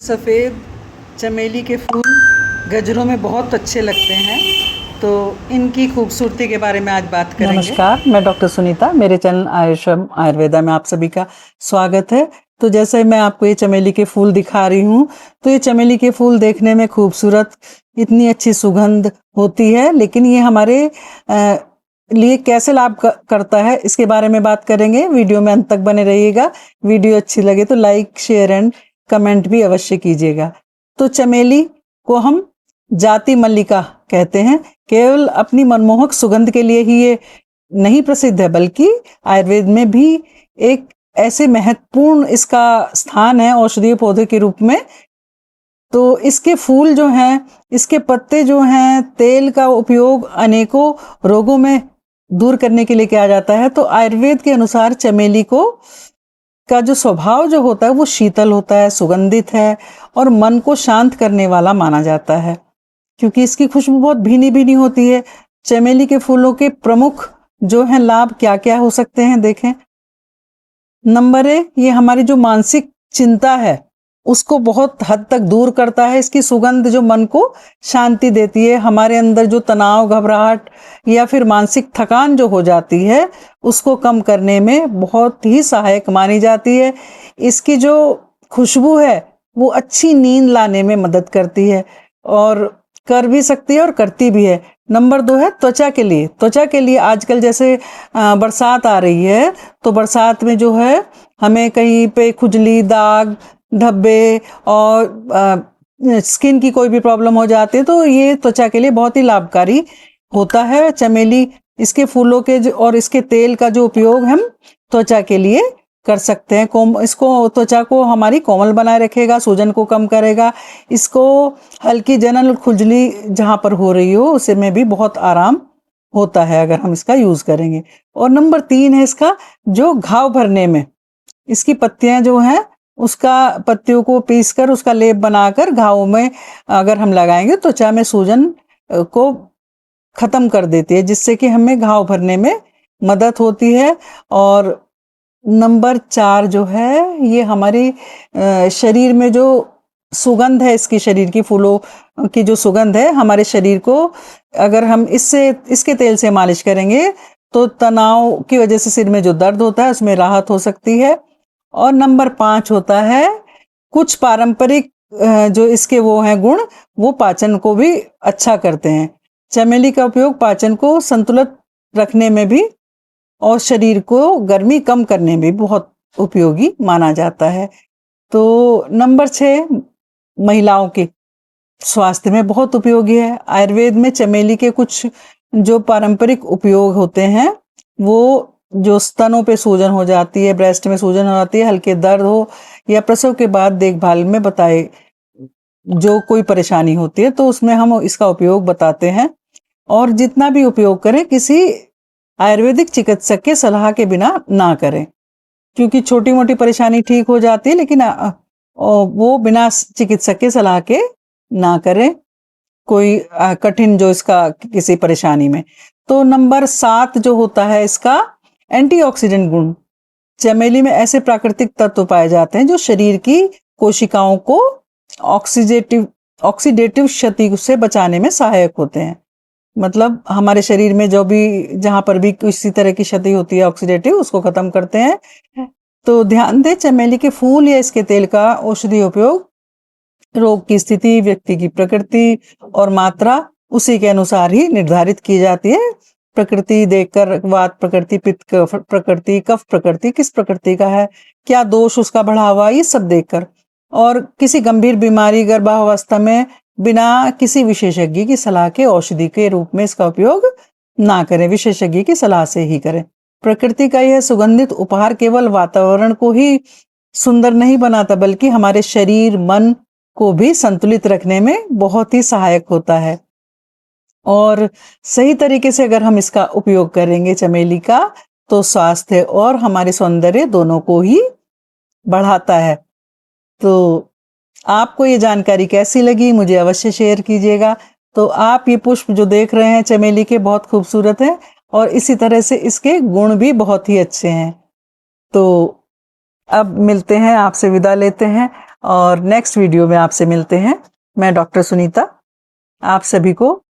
सफ़ेद चमेली के फूल गजरों में बहुत अच्छे लगते हैं, तो इनकी खूबसूरती के बारे में आज बात करेंगे। नमस्कार, मैं डॉक्टर सुनीता। मेरे चैनल आयुषम आयुर्वेदा में आप सभी का स्वागत है। तो जैसे मैं आपको ये चमेली के फूल दिखा रही हूँ, तो ये चमेली के फूल देखने में खूबसूरत, इतनी अच्छी सुगंध होती है, लेकिन ये हमारे लिए कैसे लाभ करता है इसके बारे में बात करेंगे। वीडियो में अंत तक बने रहिएगा। वीडियो अच्छी लगे तो लाइक, शेयर एंड कमेंट भी अवश्य कीजिएगा। तो चमेली को हम जाति मल्लिका कहते हैं। केवल अपनी मनमोहक सुगंध के लिए ही ये नहीं प्रसिद्ध है, बल्कि आयुर्वेद में भी एक ऐसे महत्वपूर्ण इसका स्थान है औषधीय पौधे के रूप में। तो इसके फूल जो हैं, इसके पत्ते जो हैं, तेल का उपयोग अनेकों रोगों में दूर करने के लिए किया जाता है। तो आयुर्वेद के अनुसार चमेली का जो स्वभाव जो होता है वो शीतल होता है, सुगंधित है और मन को शांत करने वाला माना जाता है, क्योंकि इसकी खुशबू बहुत भीनी भीनी होती है। चमेली के फूलों के प्रमुख जो हैं लाभ क्या क्या हो सकते हैं, देखें। नंबर 1, ये हमारी जो मानसिक चिंता है उसको बहुत हद तक दूर करता है। इसकी सुगंध जो मन को शांति देती है, हमारे अंदर जो तनाव, घबराहट या फिर मानसिक थकान जो हो जाती है उसको कम करने में बहुत ही सहायक मानी जाती है। इसकी जो खुशबू है वो अच्छी नींद लाने में मदद करती है और कर भी सकती है और करती भी है। नंबर 2 है त्वचा के लिए। त्वचा के लिए आजकल जैसे बरसात आ रही है, तो बरसात में जो है हमें कहीं पे खुजली, दाग, धब्बे और स्किन की कोई भी प्रॉब्लम हो जाती है, तो ये त्वचा के लिए बहुत ही लाभकारी होता है। चमेली, इसके फूलों के और इसके तेल का जो उपयोग हम त्वचा के लिए कर सकते हैं। इसको त्वचा को हमारी कोमल बनाए रखेगा, सूजन को कम करेगा। इसको हल्की जलन, खुजली जहाँ पर हो रही हो उसे में भी बहुत आराम होता है अगर हम इसका यूज करेंगे। और नंबर 3 है इसका जो घाव भरने में, इसकी पत्तियां जो हैं उसका पत्तियों को पीसकर उसका लेप बनाकर घावों में अगर हम लगाएंगे तो त्वचा में सूजन को खत्म कर देती है, जिससे कि हमें घाव भरने में मदद होती है। और नंबर 4 जो है ये हमारी शरीर में जो सुगंध है, इसकी शरीर की फूलों की जो सुगंध है हमारे शरीर को, अगर हम इसके तेल से मालिश करेंगे तो तनाव की वजह से सिर में जो दर्द होता है उसमें राहत हो सकती है। और नंबर 5 होता है कुछ पारंपरिक जो इसके वो हैं गुण, वो पाचन को भी अच्छा करते हैं। चमेली का उपयोग पाचन को संतुलित रखने में भी और शरीर को गर्मी कम करने में बहुत उपयोगी माना जाता है। तो नंबर 6, महिलाओं के स्वास्थ्य में बहुत उपयोगी है। आयुर्वेद में चमेली के कुछ जो पारंपरिक उपयोग होते हैं, वो जो स्तनों पे सूजन हो जाती है, ब्रेस्ट में सूजन हो जाती है, हल्के दर्द हो या प्रसव के बाद देखभाल में बताए जो कोई परेशानी होती है, तो उसमें हम इसका उपयोग बताते हैं। और जितना भी उपयोग करें किसी आयुर्वेदिक चिकित्सक के सलाह के बिना ना करें, क्योंकि छोटी मोटी परेशानी ठीक हो जाती है, लेकिन वो बिना चिकित्सक के सलाह के ना करें कोई कठिन जो इसका किसी परेशानी में। तो नंबर 7 जो होता है इसका एंटीऑक्सीडेंट गुण। चमेली में ऐसे प्राकृतिक तत्व पाए जाते हैं जो शरीर की कोशिकाओं को ऑक्सीडेटिव क्षति से बचाने में सहायक होते हैं। मतलब हमारे शरीर में जो भी जहां पर भी किसी तरह की क्षति होती है ऑक्सीडेटिव, उसको खत्म करते हैं। तो ध्यान दें, चमेली के फूल या इसके तेल का औषधीय उपयोग रोग की स्थिति, व्यक्ति की प्रकृति और मात्रा उसी के अनुसार ही निर्धारित की जाती है। प्रकृति देखकर, वात प्रकृति, पित्त प्रकृति, कफ प्रकृति किस प्रकृति का है, क्या दोष उसका बढ़ा हुआ, ये सब देखकर। और किसी गंभीर बीमारी, गर्भावस्था में बिना किसी विशेषज्ञ की सलाह के औषधि के रूप में इसका उपयोग ना करें, विशेषज्ञ की सलाह से ही करें। प्रकृति का यह सुगंधित उपहार केवल वातावरण को ही सुंदर नहीं बनाता, बल्कि हमारे शरीर, मन को भी संतुलित रखने में बहुत ही सहायक होता है। और सही तरीके से अगर हम इसका उपयोग करेंगे चमेली का, तो स्वास्थ्य और हमारे सौंदर्य दोनों को ही बढ़ाता है। तो आपको ये जानकारी कैसी लगी मुझे अवश्य शेयर कीजिएगा। तो आप ये पुष्प जो देख रहे हैं चमेली के, बहुत खूबसूरत है और इसी तरह से इसके गुण भी बहुत ही अच्छे हैं। तो अब मिलते हैं, आपसे विदा लेते हैं। और नेक्स्ट वीडियो में आपसे मिलते हैं। मैं डॉक्टर सुनीता आप सभी को